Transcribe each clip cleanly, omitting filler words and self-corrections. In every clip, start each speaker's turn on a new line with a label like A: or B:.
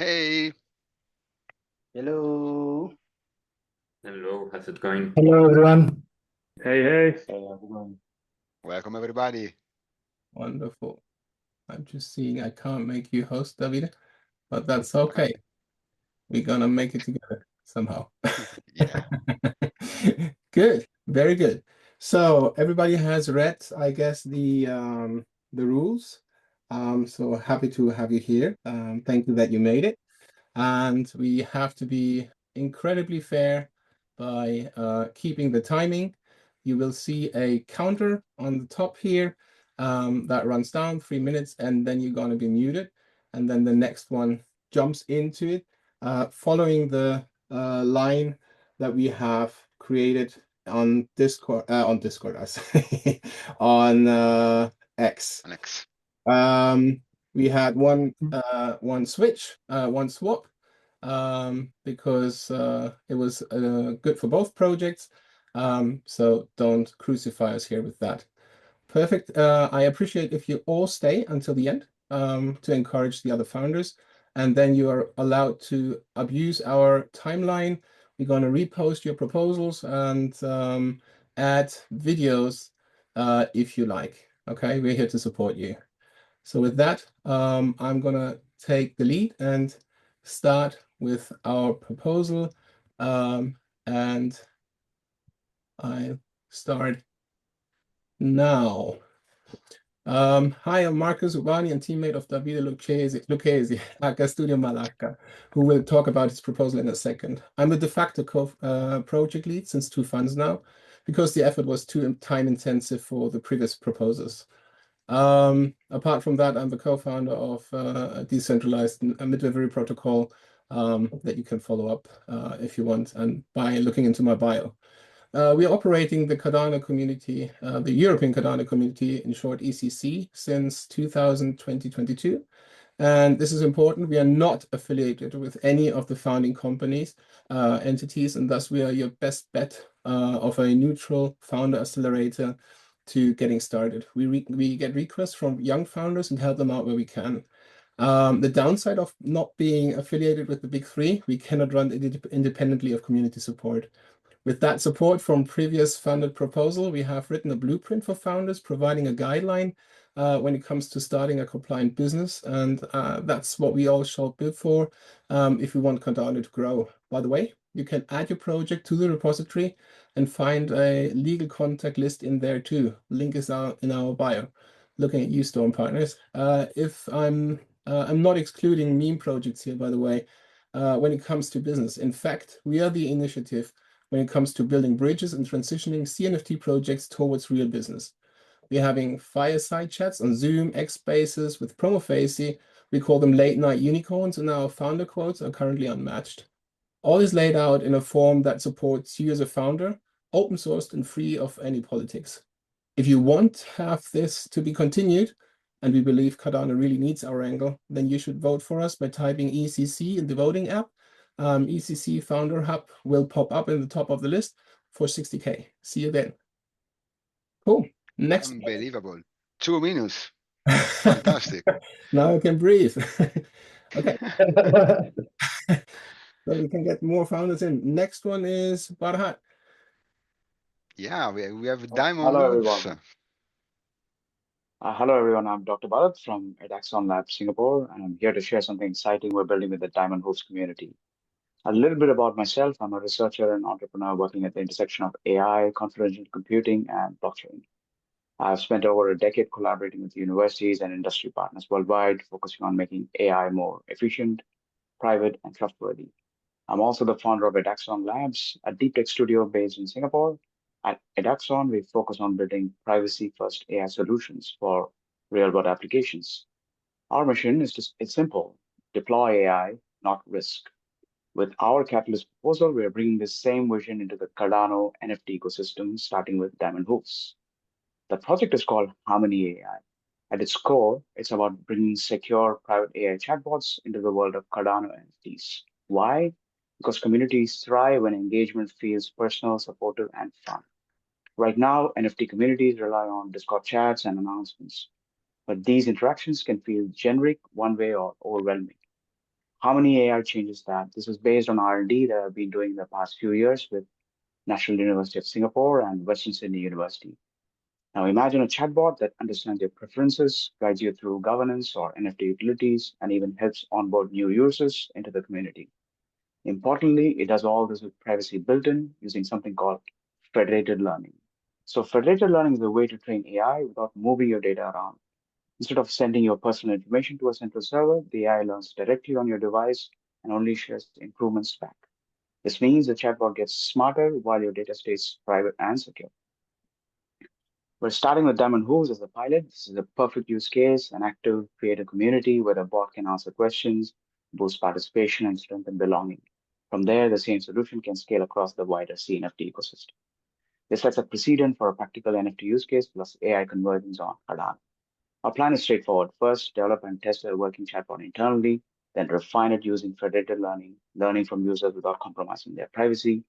A: Hey,
B: Hello.
C: Hello, how's it going?
D: Hello, everyone.
E: Hey, hey.
B: Hey, everyone.
A: welcome everybody.
D: Wonderful. I'm just seeing I can't make you host, David, but that's okay. We're gonna make it together somehow.
A: Yeah,
D: Good, very good. So everybody has read, I guess, the rules. So happy to have you here. Thank you that you made it. And we have to be incredibly fair by keeping the timing. You will see a counter on the top here that runs down 3 minutes, and then you're going to be muted. And then the next one jumps into it, following the line that we have created on Discord, I say, on X.
A: Alex.
D: Um, we had one switch, one swap, because it was good for both projects. So don't crucify us here with that. Perfect. I appreciate if you all stay until the end to encourage the other founders, and then you are allowed to abuse our timeline. We're going to repost your proposals and add videos if you like. Okay, we're here to support you. So with that, I'm gonna take the lead and start with our proposal. And I start now. Hi, I'm Marcus Ubani and teammate of Davide Lucchesi at Studio Malacca, who will talk about his proposal in a second. I'm the de facto project lead since 2 funds now, because the effort was too time intensive for the previous proposals. Apart from that, I'm the co-founder of a decentralized mid-delivery protocol that you can follow up if you want, and by looking into my bio. We are operating the Cardano community, the European Cardano community, in short ECC, since 2022. And this is important. We are not affiliated with any of the founding companies, entities, and thus we are your best bet of a neutral founder accelerator to getting started. We get requests from young founders and help them out where we can. The downside of not being affiliated with the big three, we cannot run it independently of community support. With that support from previous funded proposal, we have written a blueprint for founders, providing a guideline when it comes to starting a compliant business. And that's what we all shall build for if we want Cardano to grow. By the way, you can add your project to the repository and find a legal contact list in there too. Link is out in our bio. Looking at you, Storm Partners. If I'm not excluding meme projects here, by the way, when it comes to business. In fact, we are the initiative when it comes to building bridges and transitioning CNFT projects towards real business. We're having fireside chats on Zoom, X Spaces with Promofacy. We call them late night unicorns, and our founder quotes are currently unmatched. All is laid out in a form that supports you as a founder, open sourced and free of any politics. If you want to have this to be continued, and we believe Cardano really needs our angle, then you should vote for us by typing ECC in the voting app. ECC Founder Hub will pop up in the top of the list for 60K. See you then. Cool. Next.
A: Unbelievable. 2 minutes. Fantastic.
D: Now I can breathe. Okay. So we can get more founders in. Next one is Barhat.
A: Yeah, we have diamond
B: Hello,
A: wolves.
B: everyone. Hello, everyone. I'm Dr. Bharat from Edaxon Lab, Singapore, and I'm here to share something exciting we're building with the Diamond Hoops community. A little bit about myself. I'm a researcher and entrepreneur working at the intersection of AI, confidential computing, and blockchain. I've spent over a decade collaborating with universities and industry partners worldwide, focusing on making AI more efficient, private, and trustworthy. I'm also the founder of Edaxon Labs, a deep tech studio based in Singapore. At Edaxon, we focus on building privacy-first AI solutions for real-world applications. Our mission is just it's simple: deploy AI, not risk. With our Catalyst proposal, we are bringing the same vision into the Cardano NFT ecosystem, starting with Diamond Hoops. The project is called Harmony AI. At its core, it's about bringing secure private AI chatbots into the world of Cardano NFTs. Why? Because communities thrive when engagement feels personal, supportive, and fun. Right now, NFT communities rely on Discord chats and announcements, but these interactions can feel generic, one way, or overwhelming. how many AI changes that? This was based on R&D that I've been doing the past few years with National University of Singapore and Western Sydney University. Now imagine a chatbot that understands your preferences, guides you through governance or NFT utilities, and even helps onboard new users into the community. Importantly, it does all this with privacy built in using something called federated learning. So federated learning is a way to train AI without moving your data around. Instead of sending your personal information to a central server, the AI learns directly on your device and only shares improvements back. This means the chatbot gets smarter while your data stays private and secure. We're starting with Diamond Hooves as a pilot. This is a perfect use case, an active creator community where the bot can answer questions, boost participation, and strengthen belonging. From there, the same solution can scale across the wider CNFT ecosystem. This sets a precedent for a practical NFT use case plus AI convergence on Cardano. Our plan is straightforward. First, develop and test a working chatbot internally, then refine it using federated learning, learning from users without compromising their privacy.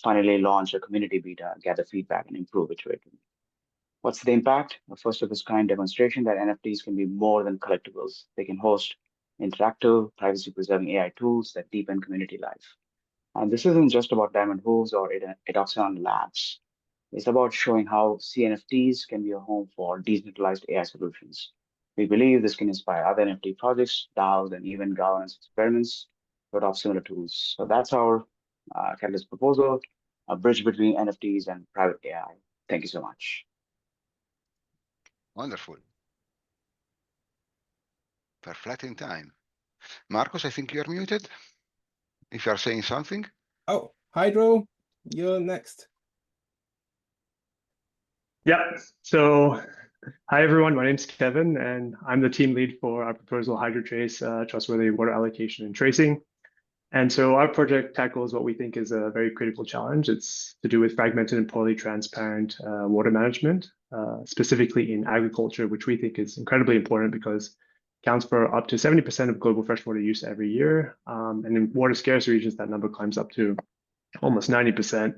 B: Finally, launch a community beta, gather feedback, and improve iteratively. What's the impact? A first of its kind demonstration that NFTs can be more than collectibles. They can host interactive, privacy preserving AI tools that deepen community life. And this isn't just about Diamond Hooves or Edoxon Labs. It's about showing how CNFTs can be a home for decentralized AI solutions. We believe this can inspire other NFT projects, DAOs, and even governance experiments to adopt similar tools. So that's our Catalyst proposal, a bridge between NFTs and private AI. Thank you so much.
A: Wonderful. Perfect in time. Marcos, I think you're muted. If you are saying something.
D: Oh, Hydro, you're next.
E: Yeah. So, hi everyone. My name's Kevin, and I'm the team lead for our proposal HydroTrace, trustworthy water allocation and tracing. And so our project tackles what we think is a very critical challenge. It's to do with fragmented and poorly transparent water management, specifically in agriculture, which we think is incredibly important because it accounts for up to 70% of global freshwater use every year. And in water scarce regions, that number climbs up to almost 90%.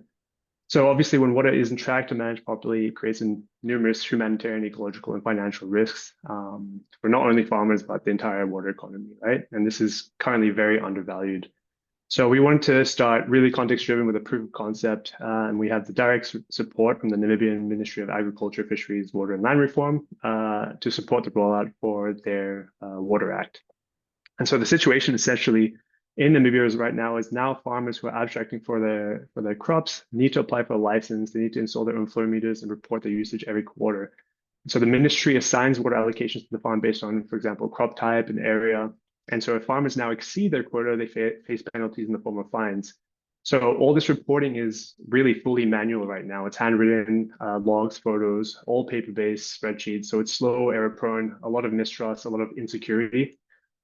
E: So obviously, when water isn't tracked and managed properly, it creates numerous humanitarian, ecological, and financial risks for not only farmers, but the entire water economy, right? And this is currently very undervalued. So we wanted to start really context-driven with a proof of concept, and we have the direct support from the Namibian Ministry of Agriculture, Fisheries, Water and Land Reform to support the rollout for their Water Act. And so the situation essentially in Namibia right now is farmers who are abstracting for their crops need to apply for a license. They need to install their own flow meters and report their usage every quarter. So the ministry assigns water allocations to the farm based on, for example, crop type and area. And so if farmers now exceed their quota, they face penalties in the form of fines. So all this reporting is really fully manual right now. It's handwritten, logs, photos, all paper-based spreadsheets. So it's slow, error-prone, a lot of mistrust, a lot of insecurity.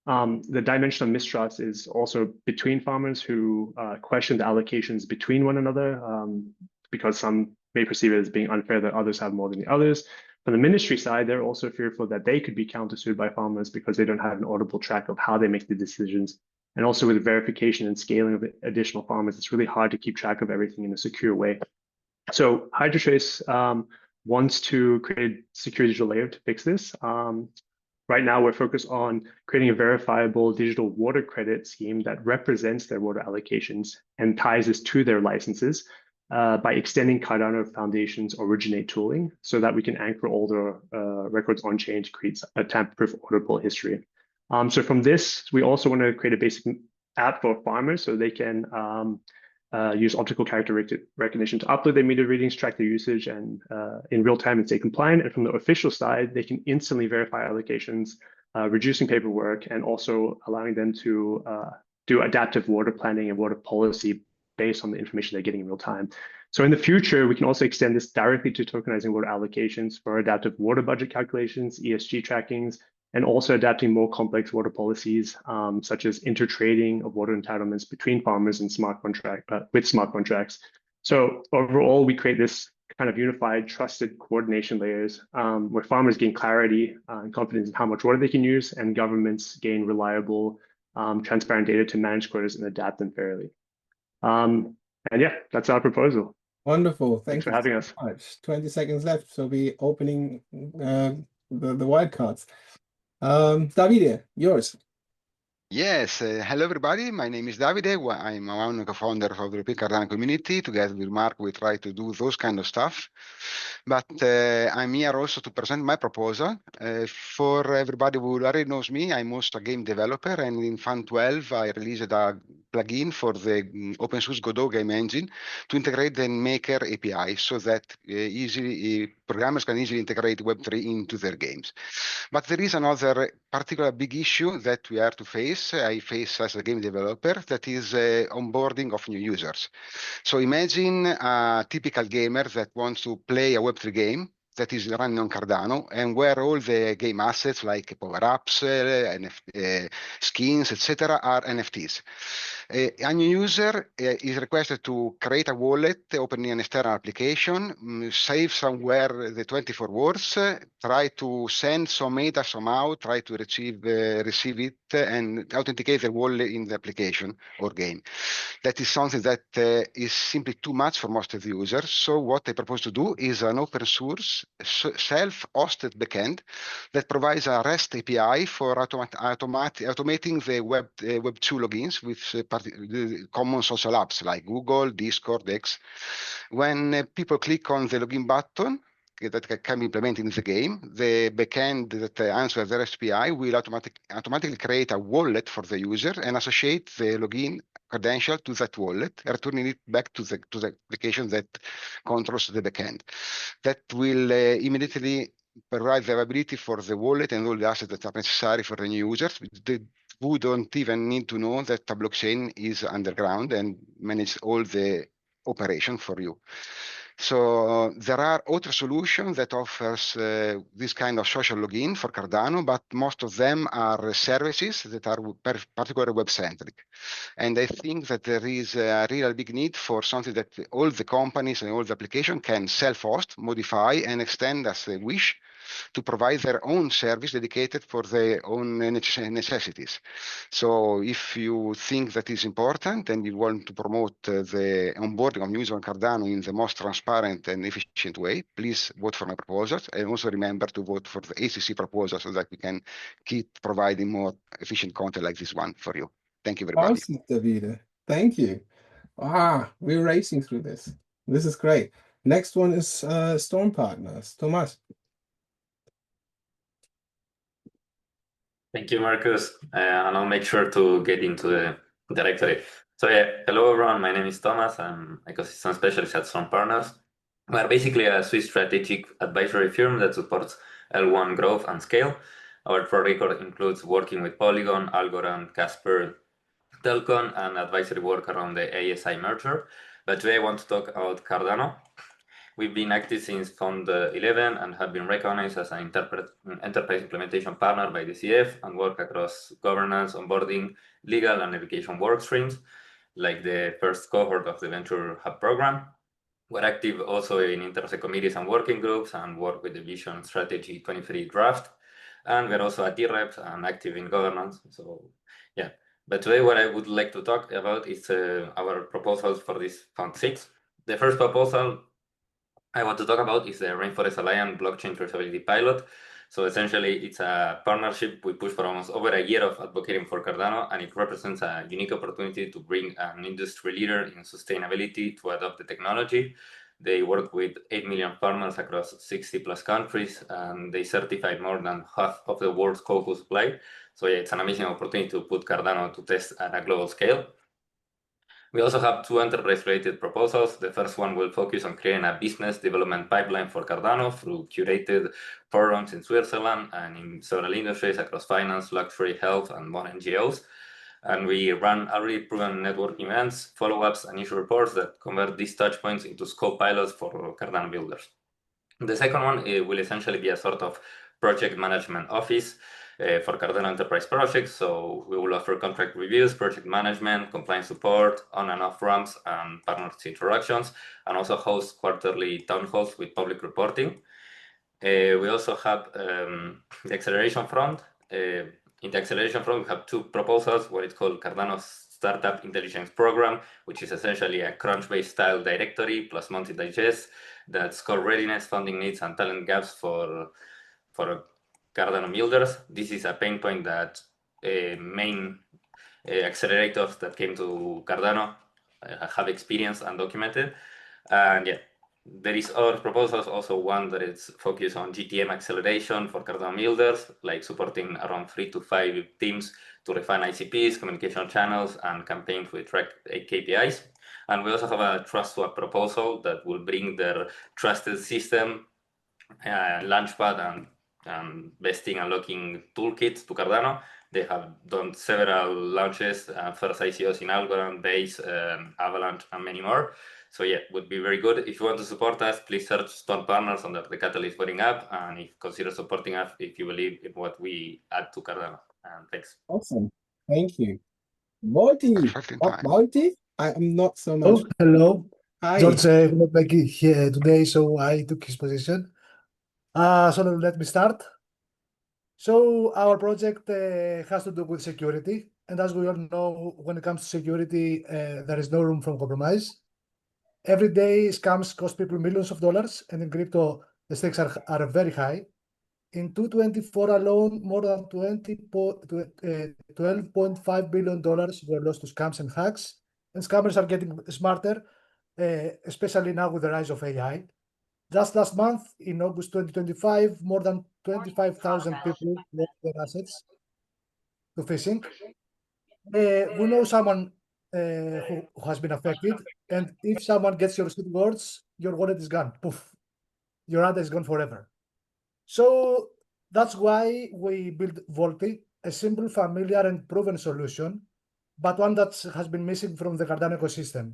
E: The dimension of mistrust is also between farmers who question the allocations between one another because some may perceive it as being unfair that others have more than the others. From the ministry side, they're also fearful that they could be countersued by farmers because they don't have an audible track of how they make the decisions. And also with verification and scaling of additional farmers, it's really hard to keep track of everything in a secure way. So HydroTrace wants to create a secure digital layer to fix this. Right now, we're focused on creating a verifiable digital water credit scheme that represents their water allocations and ties this to their licenses by extending Cardano Foundation's originate tooling so that we can anchor all the records on chain to create a tamper-proof auditable history. So from this, we also want to create a basic app for farmers so they can use optical character recognition to upload their meter readings, track their usage, and in real time and stay compliant. And from the official side, they can instantly verify allocations, reducing paperwork, and also allowing them to do adaptive water planning and water policy based on the information they're getting in real time. So in the future, we can also extend this directly to tokenizing water allocations for adaptive water budget calculations, ESG trackings, and also adapting more complex water policies, such as intertrading of water entitlements between farmers and with smart contracts. So overall, we create this kind of unified, trusted coordination layers where farmers gain clarity and confidence in how much water they can use, and governments gain reliable, transparent data to manage quotas and adapt them fairly. And yeah, that's our proposal.
D: Wonderful.
E: Thanks for having us.
D: Much. 20 seconds left, so we're opening the wildcards. Davide, yours.
A: Yes, hello everybody. My name is Davide. I'm one of the founders of the European Cardano community. Together with Mark, we try to do those kind of stuff. But I'm here also to present my proposal. For everybody who already knows me, I'm also a game developer, and in Fun 12, I released a plugin for the open source Godot game engine to integrate the Maker API so that programmers can easily integrate Web3 into their games. But there is another particular big issue that we are to face. I face as a game developer, that is onboarding of new users. So imagine a typical gamer that wants to play a Web3 game that is running on Cardano and where all the game assets like power-ups, skins, etc. are NFTs. A new user is requested to create a wallet, opening an external application, save somewhere the 24 words, try to send some data somehow, try to receive it, and authenticate the wallet in the application or game. That is something that is simply too much for most of the users. So what I propose to do is an open source self-hosted backend that provides a REST API for automating the Web2 logins with common social apps like Google, Discord, X. When people click on the login button, that can be implemented in the game, the backend that answers the REST API will automatically create a wallet for the user and associate the login credential to that wallet, returning it back to the application that controls the backend. That will immediately provide the availability for the wallet and all the assets that are necessary for the new users who don't even need to know that a blockchain is underground and manage all the operation for you. So there are other solutions that offers this kind of social login for Cardano, but most of them are services that are particularly web-centric. And I think that there is a real big need for something that all the companies and all the applications can self-host, modify, and extend as they wish to provide their own service dedicated for their own necessities. So if you think that is important and you want to promote the onboarding of users on Cardano in the most transparent and efficient way, please vote for my proposals. And also remember to vote for the ECC proposal so that we can keep providing more efficient content like this one for you. Thank you, everybody.
D: Awesome, Davide. Thank you. We're racing through this. This is great. Next one is Storm Partners. Thomas.
C: Thank you, Marcus. And I'll make sure to get into the directory. So yeah, hello everyone. My name is Thomas. I'm ecosystem specialist at Storm Partners. We're basically a Swiss strategic advisory firm that supports L1 growth and scale. Our track record includes working with Polygon, Algorand, Casper, Telcon, and advisory work around the ASI merger. But today I want to talk about Cardano. We've been active since Fund 11 and have been recognized as an enterprise implementation partner by the CF and work across governance, onboarding, legal, and education work streams, like the first cohort of the Venture Hub program. We're active also in intersect committees and working groups and work with the Vision Strategy 23 draft. And we're also at DREPs and active in governance. So yeah, but today what I would like to talk about is our proposals for this Fund 6. The first proposal I want to talk about is the Rainforest Alliance blockchain traceability pilot. So essentially, it's a partnership we push for almost over a year of advocating for Cardano, and it represents a unique opportunity to bring an industry leader in sustainability to adopt the technology. They work with 8 million farmers across 60 plus countries, and they certified more than half of the world's cocoa supply. So yeah, it's an amazing opportunity to put Cardano to test at a global scale. We also have two enterprise-related proposals. The first one will focus on creating a business development pipeline for Cardano through curated forums in Switzerland and in several industries across finance, luxury, health, and more NGOs. And we run already proven network events, follow-ups, and issue reports that convert these touchpoints into scope pilots for Cardano builders. The second one will essentially be a sort of project management office for Cardano enterprise projects. So we will offer contract reviews, project management, compliance support, on and off ramps, and partners introductions, and also host quarterly town halls with public reporting. We also have the acceleration front. In the acceleration front, we have two proposals, what is called Cardano Startup Intelligence Program, which is essentially a Crunchbase style directory plus monthly digest that score readiness, funding needs, and talent gaps for Cardano builders. This is a pain point that main accelerators that came to Cardano have experienced and documented. And yeah, there is other proposals, also one that is focused on GTM acceleration for Cardano builders, like supporting around 3 to 5 teams to refine ICPs, communication channels, and campaigns with track KPIs. And we also have a trust swap proposal that will bring their trusted system, Launchpad, and vesting and locking toolkits to Cardano. They have done several launches, first ICOs in Algorand, Base, Avalanche, and many more. So yeah, would be very good. If you want to support us, please search Stone Partners under the Catalyst voting app, and if consider supporting us if you believe in what we add to Cardano. And thanks.
D: Awesome. Thank you. Morty.
A: Perfect in
D: Oh,
A: time.
D: Morty? I am not so much.
F: Oh, hello.
D: Hi.
F: George could not make it here today, so I took his position. So let me start. So our project has to do with security, and as we all know, when it comes to security, there is no room for compromise. Every day, scams cost people millions of dollars, and in crypto, the stakes are very high. In 2024 alone, more than $12.5 billion were lost to scams and hacks, and scammers are getting smarter, especially now with the rise of AI. Just last month, in August 2025, more than 25,000 people lost their assets to phishing. We know someone who has been affected, and if someone gets your seed words, your wallet is gone. Poof, your data is gone forever. So that's why we built Volti, a simple, familiar, and proven solution, but one that has been missing from the Cardano ecosystem.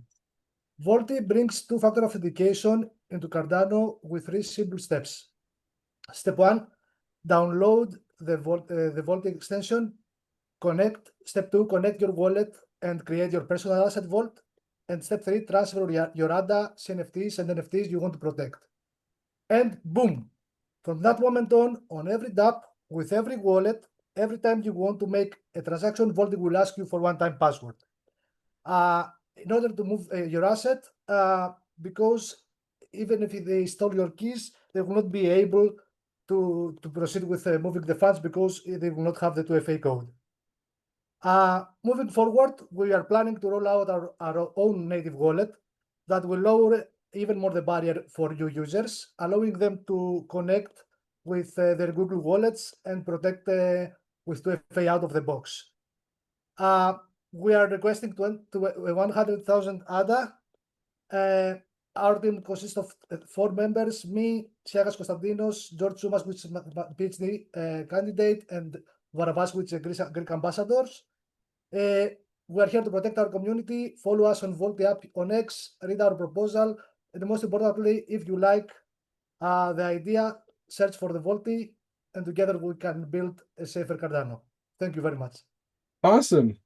F: Volti brings two-factor authentication into Cardano with 3 simple steps. Step 1, download the Volti extension. Step 2, connect your wallet and create your personal asset vault. And step 3, transfer your ADA, CNFTs, and NFTs you want to protect. And boom, from that moment on every dApp, with every wallet, every time you want to make a transaction, Volti will ask you for one-time password. In order to move your asset, because even if they stole your keys, they will not be able to proceed with moving the funds because they will not have the 2FA code. Moving forward, we are planning to roll out our own native wallet that will lower even more the barrier for new users, allowing them to connect with their Google wallets and protect with 2FA out of the box. We are requesting 100,000 ADA. Our team consists of 4 members, me, Siagas Konstantinos, George Sumas, which is PhD candidate, and Varavas, which is Greek ambassadors. We are here to protect our community. Follow us on Volti app on X, read our proposal, and most importantly, if you like the idea, search for the Volti, and together we can build a safer Cardano. Thank you very much.
D: Awesome.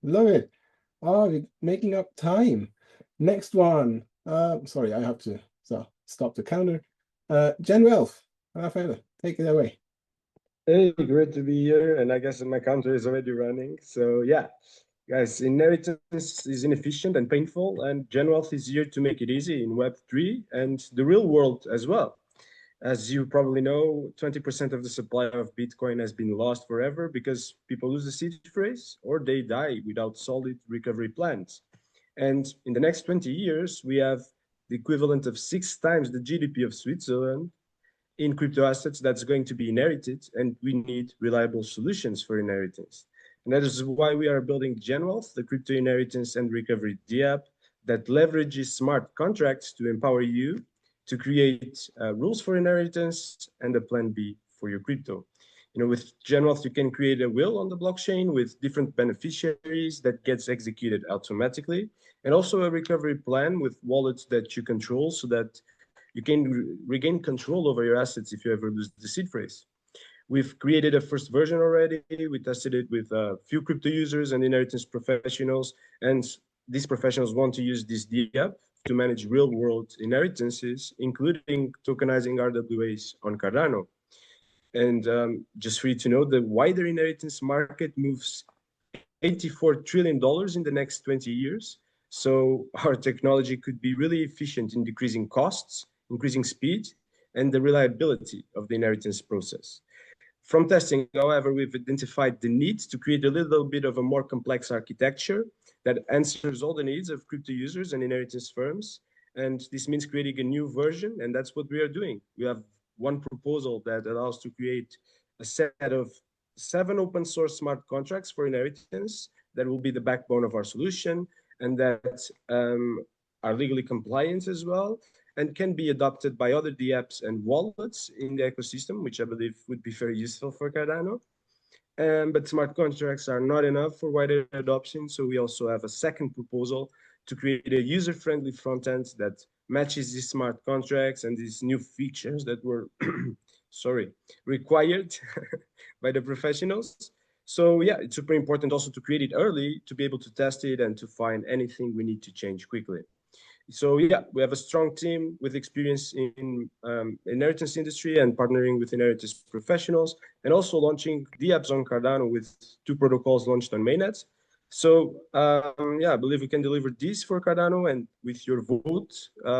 D: Love it. Oh, you're making up time. Next one. Sorry, I have to stop the counter. Gen Wealth, Rafaela, take it away.
G: Hey, great to be here. And I guess my counter is already running. So yeah, guys, inheritance is inefficient and painful, and Gen Wealth is here to make it easy in Web3 and the real world as well. As you probably know, 20% of the supply of Bitcoin has been lost forever because people lose the seed phrase or they die without solid recovery plans. And in the next 20 years, we have the equivalent of 6 times the GDP of Switzerland in crypto assets that's going to be inherited, and we need reliable solutions for inheritance. And that is why we are building Gen Wealth, the crypto inheritance and recovery DApp that leverages smart contracts to empower you to create rules for inheritance and a plan B for your crypto. With Gen Wealth, you can create a will on the blockchain with different beneficiaries that gets executed automatically, and also a recovery plan with wallets that you control so that you can regain control over your assets if you ever lose the seed phrase. We've created a first version already. We tested it with a few crypto users and inheritance professionals, and these professionals want to use this DApp to manage real-world inheritances, including tokenizing RWAs on Cardano. And just for you to know, the wider inheritance market moves $84 trillion in the next 20 years. So our technology could be really efficient in decreasing costs, increasing speed, and the reliability of the inheritance process. From testing, however, we've identified the need to create a little bit of a more complex architecture that answers all the needs of crypto users and inheritance firms. And this means creating a new version, and that's what we are doing. We have one proposal that allows to create a set of 7 open source smart contracts for inheritance that will be the backbone of our solution, and that are legally compliant as well, and can be adopted by other DApps and wallets in the ecosystem, which I believe would be very useful for Cardano. But smart contracts are not enough for wider adoption, so we also have a second proposal to create a user-friendly front end that matches these smart contracts and these new features that were required by the professionals. So yeah, it's super important also to create it early to be able to test it and to find anything we need to change quickly. So yeah, we have a strong team with experience in inheritance industry and partnering with inheritance professionals, and also launching DApps on Cardano with 2 protocols launched on mainnet. So yeah, I believe we can deliver this for Cardano, and with your vote,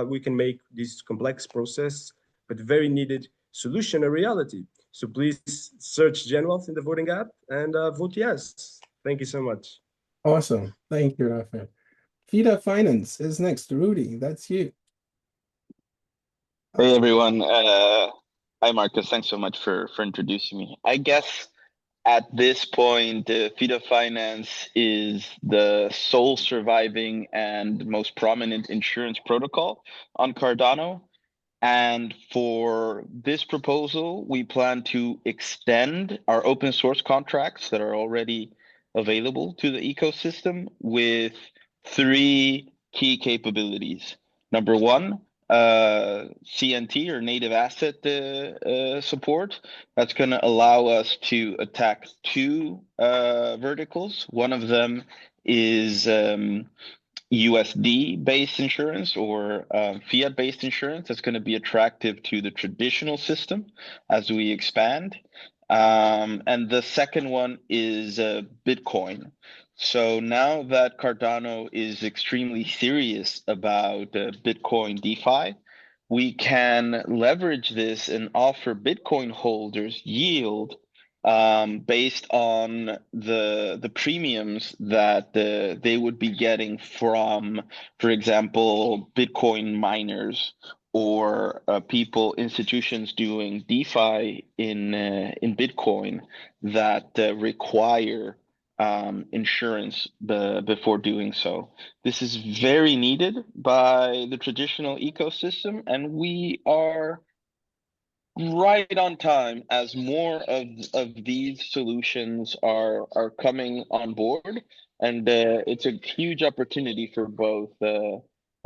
G: we can make this complex process, but very needed solution a reality. So please search GenWealth in the voting app and vote yes. Thank you so much.
D: Awesome. Thank you, Rafael. FIDA Finance is next. Rudy, that's you.
H: Hey everyone. Hi Marcus. Thanks so much for introducing me. I guess at this point, FIDA Finance is the sole surviving and most prominent insurance protocol on Cardano. And for this proposal, we plan to extend our open source contracts that are already available to the ecosystem with 3 key capabilities. Number 1, CNT or native asset support. That's going to allow us to attack 2 verticals. One of them is USD-based insurance or fiat-based insurance. That's going to be attractive to the traditional system as we expand. And the second one is Bitcoin. So now that Cardano is extremely serious about Bitcoin DeFi, we can leverage this and offer Bitcoin holders yield based on the premiums that they would be getting from, for example, Bitcoin miners or institutions doing DeFi in Bitcoin that require insurance before doing so. This is very needed by the traditional ecosystem, and we are right on time as more of these solutions are coming on board, and it's a huge opportunity for both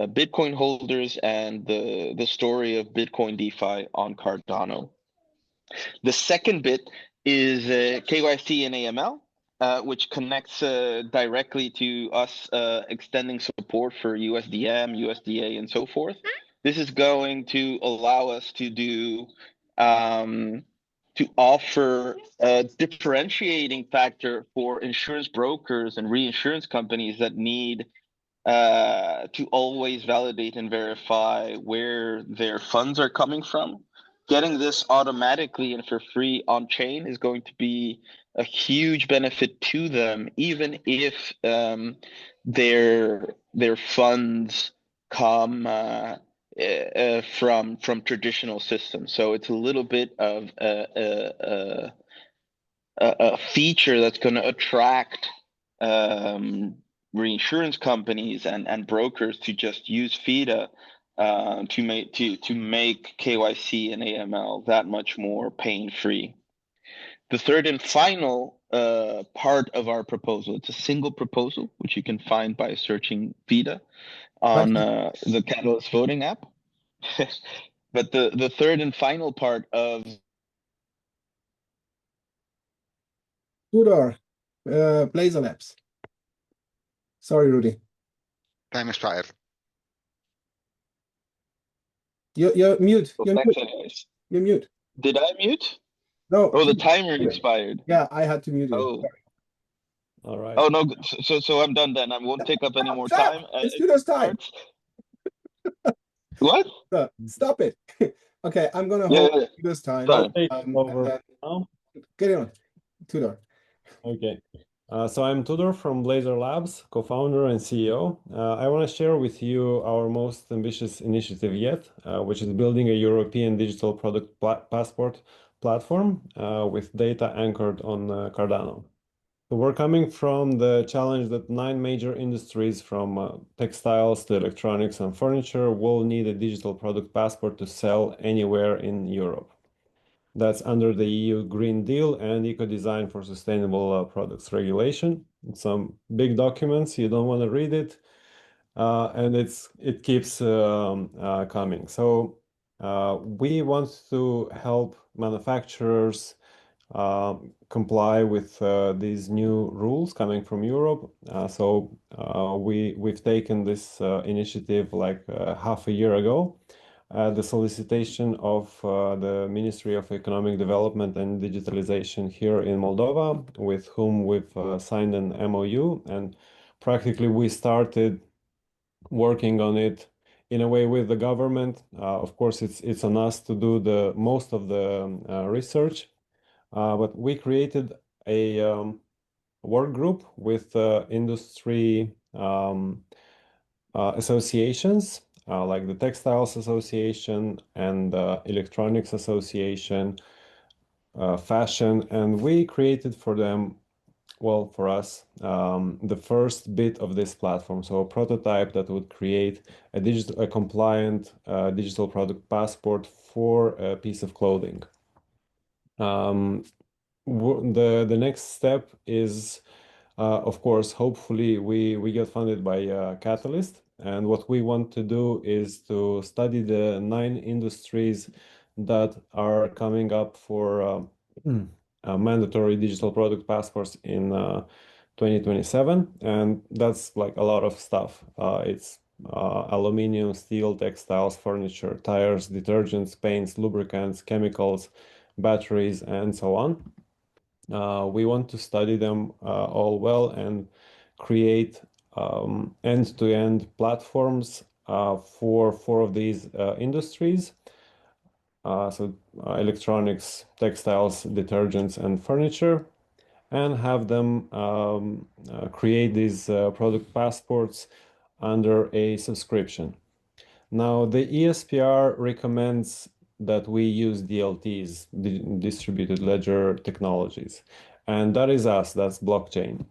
H: Bitcoin holders and the story of Bitcoin DeFi on Cardano. The second bit is KYC and AML, which connects directly to us extending support for USDM, USDA, and so forth. This is going to allow us to do to offer a differentiating factor for insurance brokers and reinsurance companies that need to always validate and verify where their funds are coming from. Getting this automatically and for free on chain is going to be a huge benefit to them, even if their funds come from traditional systems. So it's a little bit of a feature that's going to attract reinsurance companies and brokers to just use FIDA to make KYC and AML that much more pain-free. The third and final part of our proposal, it's a single proposal, which you can find by searching FIDA on the Catalyst voting app. But the third and final part of
D: Tudor, Blazer Labs. Sorry, Rudy.
A: Time expired.
D: You're mute.
H: Well,
D: You're
H: thanks
D: mute.
H: anyways.
D: You're mute.
H: Did I mute?
D: No.
H: Oh, the timer expired.
D: Yeah, I had to mute you.
H: Oh.
D: Sorry.
I: All right.
H: Oh no, so I'm done then. I won't take up any more time.
D: It's Tudor's time.
H: What?
D: Stop it. Okay, I'm gonna hold this time.
H: Sorry.
I: Over now.
D: Carry on, Tudor.
I: Okay. So I'm Tudor from Blazor Labs, co-founder and CEO. I want to share with you our most ambitious initiative yet, which is building a European digital product passport platform with data anchored on Cardano. So we're coming from the challenge that 9 major industries from textiles to electronics and furniture will need a digital product passport to sell anywhere in Europe. That's under the EU Green Deal and Eco Design for Sustainable Products Regulation. It's some big documents. You don't want to read it, and it keeps coming. So we want to help manufacturers comply with these new rules coming from Europe. We've taken this initiative like half a year ago. The solicitation of the Ministry of Economic Development and Digitalization here in Moldova, with whom we've signed an MOU, and practically we started working on it in a way with the government. Of course, it's on us to do the most of the research, but we created a work group with industry associations like the Textiles Association and Electronics Association, Fashion, and we created for them, well, for us, the first bit of this platform. So a prototype that would create a compliant digital product passport for a piece of clothing. The next step is, of course, hopefully we get funded by Catalyst. And what we want to do is to study the 9 industries that are coming up for mandatory digital product passports in 2027. And that's like a lot of stuff. It's aluminum, steel, textiles, furniture, tires, detergents, paints, lubricants, chemicals, batteries, and so on. We want to study them all well and create end-to-end platforms for 4 of these industries. Electronics, textiles, detergents, and furniture, and have them create these product passports under a subscription. Now, the ESPR recommends that we use DLTs, distributed ledger technologies, and that is us, that's blockchain.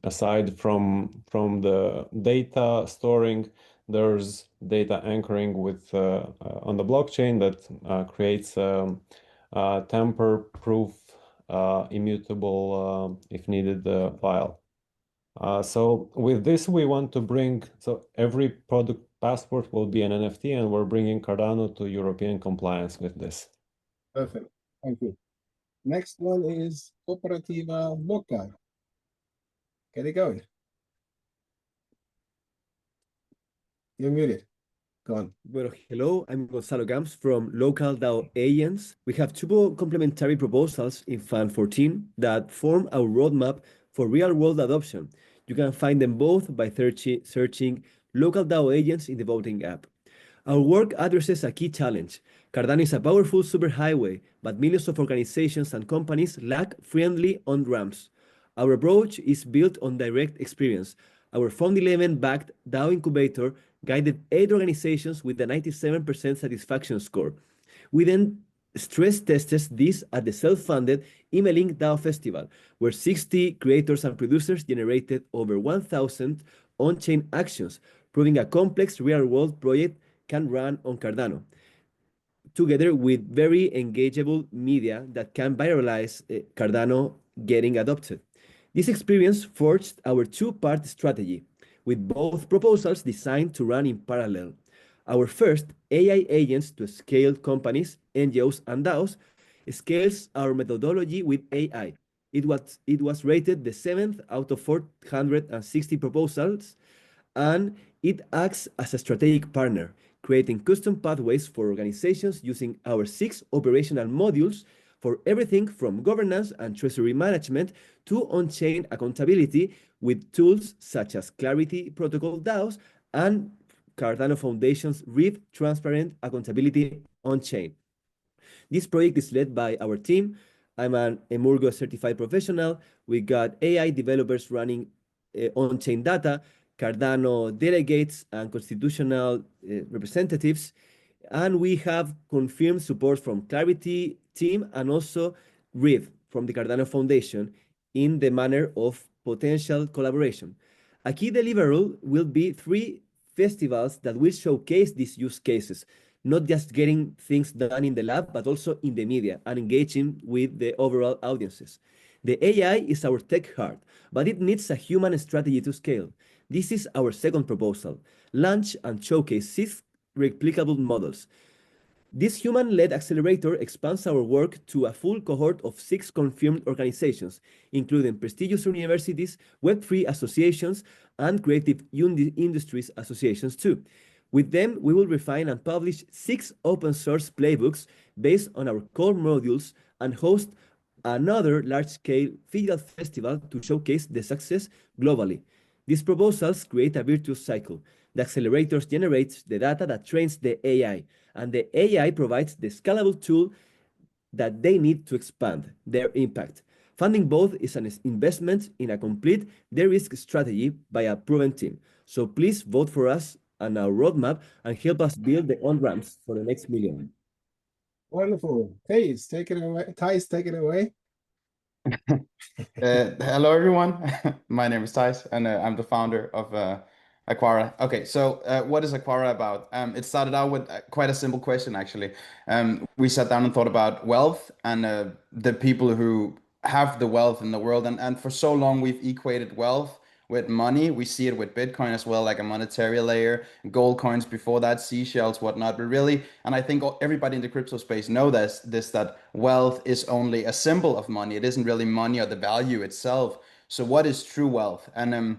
I: Aside from the data storing, there's data anchoring with on the blockchain that creates tamper-proof, immutable, if needed, file. So with this, we want to bring, so every product passport will be an NFT, and we're bringing Cardano to European compliance with this.
D: Perfect. Thank you. Next one is Cooperativa Loca. Get it going. You're muted. Go on.
J: Well, hello, I'm Gonzalo Camps from Local DAO Agents. We have 2 complementary proposals in Fund 14 that form our roadmap for real-world adoption. You can find them both by searching Local DAO Agents in the voting app. Our work addresses a key challenge. Cardano is a powerful superhighway, but millions of organizations and companies lack friendly on-ramps. Our approach is built on direct experience. Our Fund 11 backed DAO incubator guided 8 organizations with a 97% satisfaction score. We then stress tested this at the self-funded Emelink DAO Festival, where 60 creators and producers generated over 1,000 on-chain actions, proving a complex real-world project can run on Cardano, together with very engageable media that can viralize Cardano getting adopted. This experience forged our 2-part strategy, with both proposals designed to run in parallel. Our first, AI agents to scale companies, NGOs, and DAOs, scales our methodology with AI. It was rated the 7th out of 460 proposals, and it acts as a strategic partner, creating custom pathways for organizations using our 6 operational modules for everything from governance and treasury management to on-chain accountability, with tools such as Clarity Protocol DAOs and Cardano Foundation's RIV Transparent Accountability on-chain. This project is led by our team. I'm an Emurgo certified professional. We got AI developers running on-chain data, Cardano delegates and constitutional representatives, and we have confirmed support from Clarity team and also RIV from the Cardano Foundation in the manner of potential collaboration. A key deliverable will be 3 festivals that will showcase these use cases, not just getting things done in the lab, but also in the media and engaging with the overall audiences. The AI is our tech heart, but it needs a human strategy to scale. This is our second proposal: launch and showcase 6 replicable models. This human-led accelerator expands our work to a full cohort of 6 confirmed organizations, including prestigious universities, Web3 associations, and creative industries associations too. With them, we will refine and publish 6 open-source playbooks based on our core modules and host another large-scale digital festival to showcase the success globally. These proposals create a virtuous cycle. The accelerators generate the data that trains the AI, and the AI provides the scalable tool that they need to expand their impact. Funding both is an investment in a complete de-risk strategy by a proven team. So please vote for us and our roadmap and help us build the on-ramps for the next million.
D: Wonderful. Thijs, take it away. Thijs, take it away.
K: Hello, everyone. My name is Thijs, and I'm the founder of Aquara. Okay, so what is Aquara about? It started out with quite a simple question, actually. We sat down and thought about wealth and the people who have the wealth in the world. And for so long, we've equated wealth with money. We see it with Bitcoin as well, like a monetary layer, gold coins before that, seashells, whatnot. But really, and I think everybody in the crypto space know this that wealth is only a symbol of money. It isn't really money or the value itself. So what is true wealth? And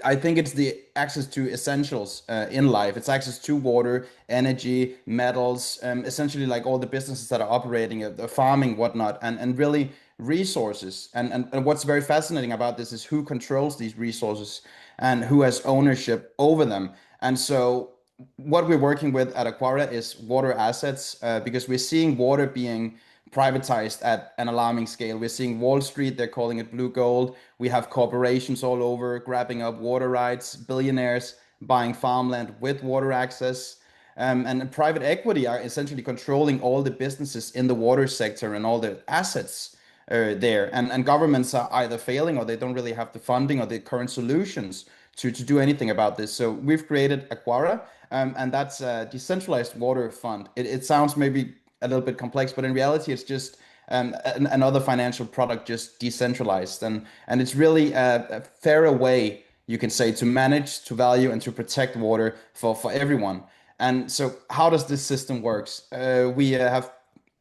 K: I think it's the access to essentials in life. It's access to water, energy, metals, essentially like all the businesses that are operating, farming, whatnot, and really resources. And what's very fascinating about this is who controls these resources and who has ownership over them. And so what we're working with at Aquara is water assets because we're seeing water being privatized at an alarming scale. We're seeing Wall Street, they're calling it blue gold. We have corporations all over grabbing up water rights, billionaires buying farmland with water access. And private equity are essentially controlling all the businesses in the water sector and all the assets there. And governments are either failing or they don't really have the funding or the current solutions to do anything about this. So we've created Aquara, and that's a decentralized water fund. It sounds maybe a little bit complex, but in reality, it's just another financial product, just decentralized. And it's really a fairer way, you can say, to manage, to value, and to protect water for everyone. And so how does this system works? We're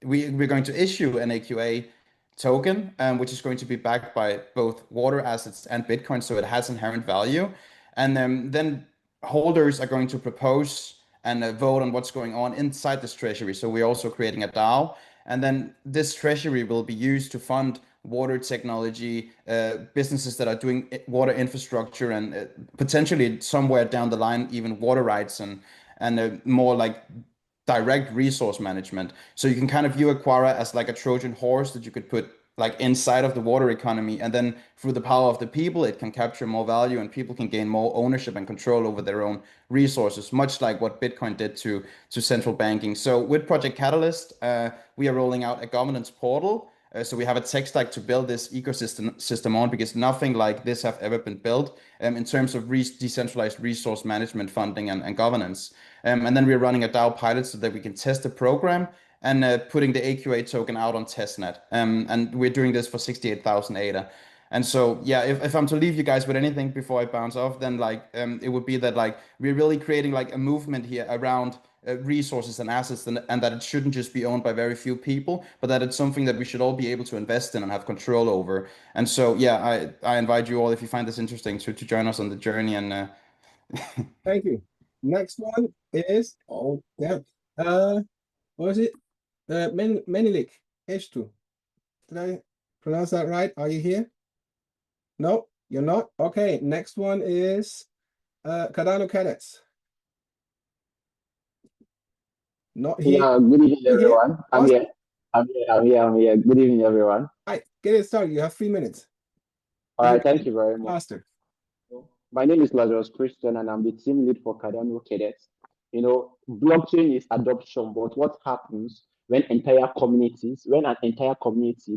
K: going to issue an AQA token, which is going to be backed by both water assets and Bitcoin, so it has inherent value. And then holders are going to propose and vote on what's going on inside this treasury. So we're also creating a DAO. And then this treasury will be used to fund water technology, businesses that are doing water infrastructure, and potentially somewhere down the line, even water rights and more like direct resource management. So you can kind of view Aquara as like a Trojan horse that you could put like inside of the water economy, and then through the power of the people, it can capture more value and people can gain more ownership and control over their own resources, much like what Bitcoin did to central banking. So with Project Catalyst, we are rolling out a governance portal. So we have a tech stack to build this ecosystem on, because nothing like this have ever been built in terms of decentralized resource management, funding, and governance. And then we're running a DAO pilot so that we can test the program and putting the AQA token out on testnet. And we're doing this for 68,000 ADA. And so, yeah, if I'm to leave you guys with anything before I bounce off, then like it would be that like we're really creating like a movement here around resources and assets, and that it shouldn't just be owned by very few people, but that it's something that we should all be able to invest in and have control over. And so, yeah, I invite you all, if you find this interesting, to join us on the journey. And
D: Thank you. Next one is, oh, yeah. What was it? Menelik H2. Did I pronounce that right? Are you here? No, you're not? Okay, next one is Cardano Cadets. Not here.
L: Yeah, good evening,
D: You here?
L: everyone. I'm
D: Awesome.
L: here. I'm here. Good evening, everyone.
D: All right, get it started. You have 3 minutes.
L: All right, thank you very much.
D: Faster.
L: My name is Lazarus Christian, and I'm the team lead for Cardano Cadets. Blockchain is adoption, but what happens when an entire community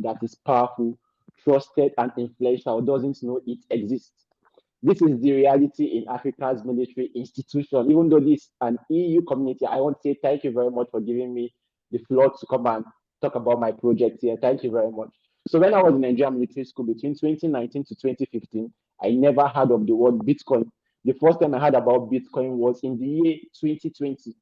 L: that is powerful, trusted, and influential doesn't know it exists? This is the reality in Africa's military institution. Even though this is an EU community, I want to say thank you very much for giving me the floor to come and talk about my project here. Thank you very much. So when I was in Nigerian military school between 2019 to 2015, I never heard of the word Bitcoin. The first time I heard about Bitcoin was in the year 2020.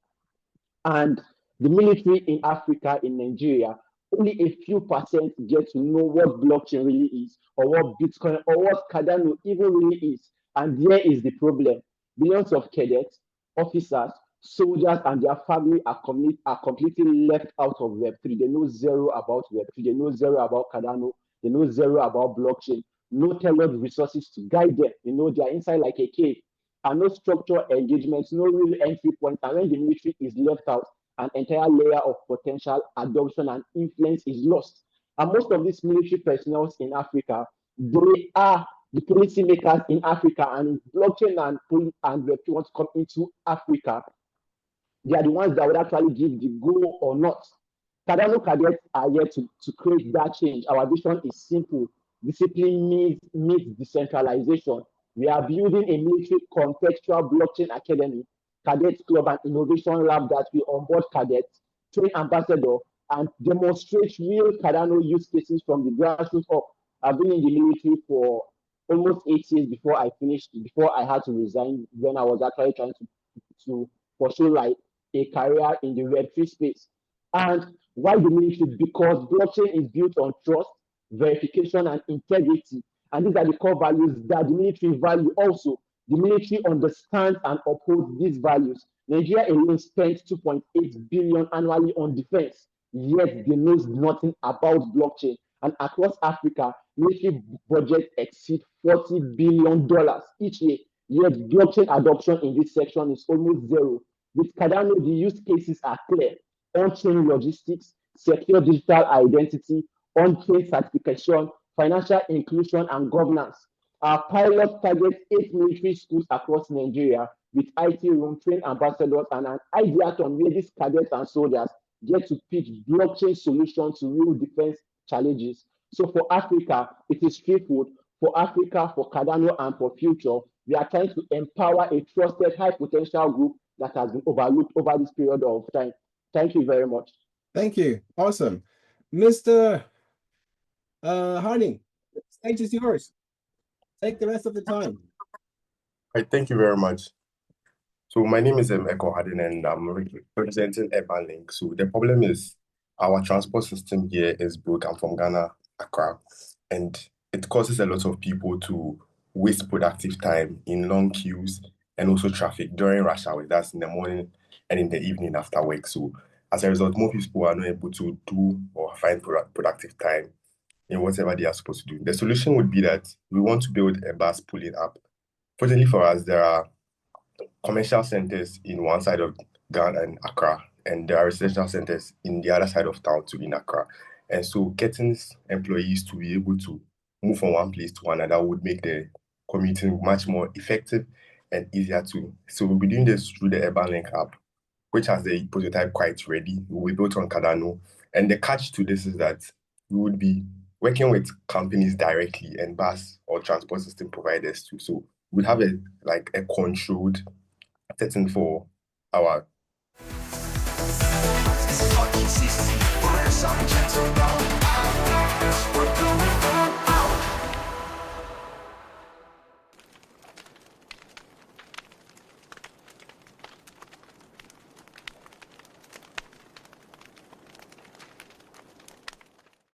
L: And the military in Africa, in Nigeria, only a few percent get to know what blockchain really is, or what Bitcoin, or what Cardano even really is. And there is the problem. Millions of cadets, officers, soldiers, and their family are completely left out of Web3. They know zero about Web3. They know zero about Cardano. They know zero about blockchain. No tailored resources to guide them. They are inside like a cave. And no structural engagements, no real entry point. And when the military is left out, an entire layer of potential adoption and influence is lost. And most of these military personnel in Africa, they are the policy makers in Africa, and blockchain and Web3 want to come into Africa. They are the ones that would actually give the go or not. Cardano cadets are here to create that change. Our vision is simple. Discipline means decentralization. We are building a military contextual blockchain academy, cadet club, and innovation lab that will onboard cadets, train ambassadors, and demonstrate real Cardano use cases from the grassroots up. I've been in the military for almost 8 years before I had to resign, when I was actually trying to pursue like a career in the Web3 space. And why the military? Because blockchain is built on trust, verification, and integrity. And these are the core values that the military value also. The military understands and upholds these values. Nigeria alone spends 2.8 billion annually on defense, yet they know nothing about blockchain. And across Africa, military budgets exceed $40 billion each year, yet blockchain adoption in this section is almost zero. With Cardano, the use cases are clear: on-chain logistics, secure digital identity, on-chain certification, financial inclusion, and governance. Our pilot targets 8 military schools across Nigeria with IT room, trained ambassadors, and an ideathon where these cadets and soldiers get to pitch blockchain solutions to real defense challenges. So for Africa, it is threefold. For Africa, for Cardano, and for future, we are trying to empower a trusted, high potential group that has been overlooked over this period of time. Thank you very much.
D: Thank you. Awesome. Mr. Harding, the stage is yours. Take the rest of the time.
M: Right, thank you very much. So my name is Echo Harding, and I'm representing Urban Link. So the problem is our transport system here is broke. I'm from Ghana, Accra, and it causes a lot of people to waste productive time in long queues and also traffic during rush hours. That's in the morning and in the evening after work. So as a result, more people are not able to do or find productive time in whatever they are supposed to do. The solution would be that we want to build a bus pulling app. Fortunately for us, there are commercial centers in one side of Ghana and Accra, and there are residential centers in the other side of town too, in Accra. And so getting employees to be able to move from one place to another would make the commuting much more effective and easier too. So we'll be doing this through the Urban Link app, which has the prototype quite ready. We'll be built on Cardano. And the catch to this is that we would be working with companies directly and bus or transport system providers too. So we'll have a controlled setting for our ECC,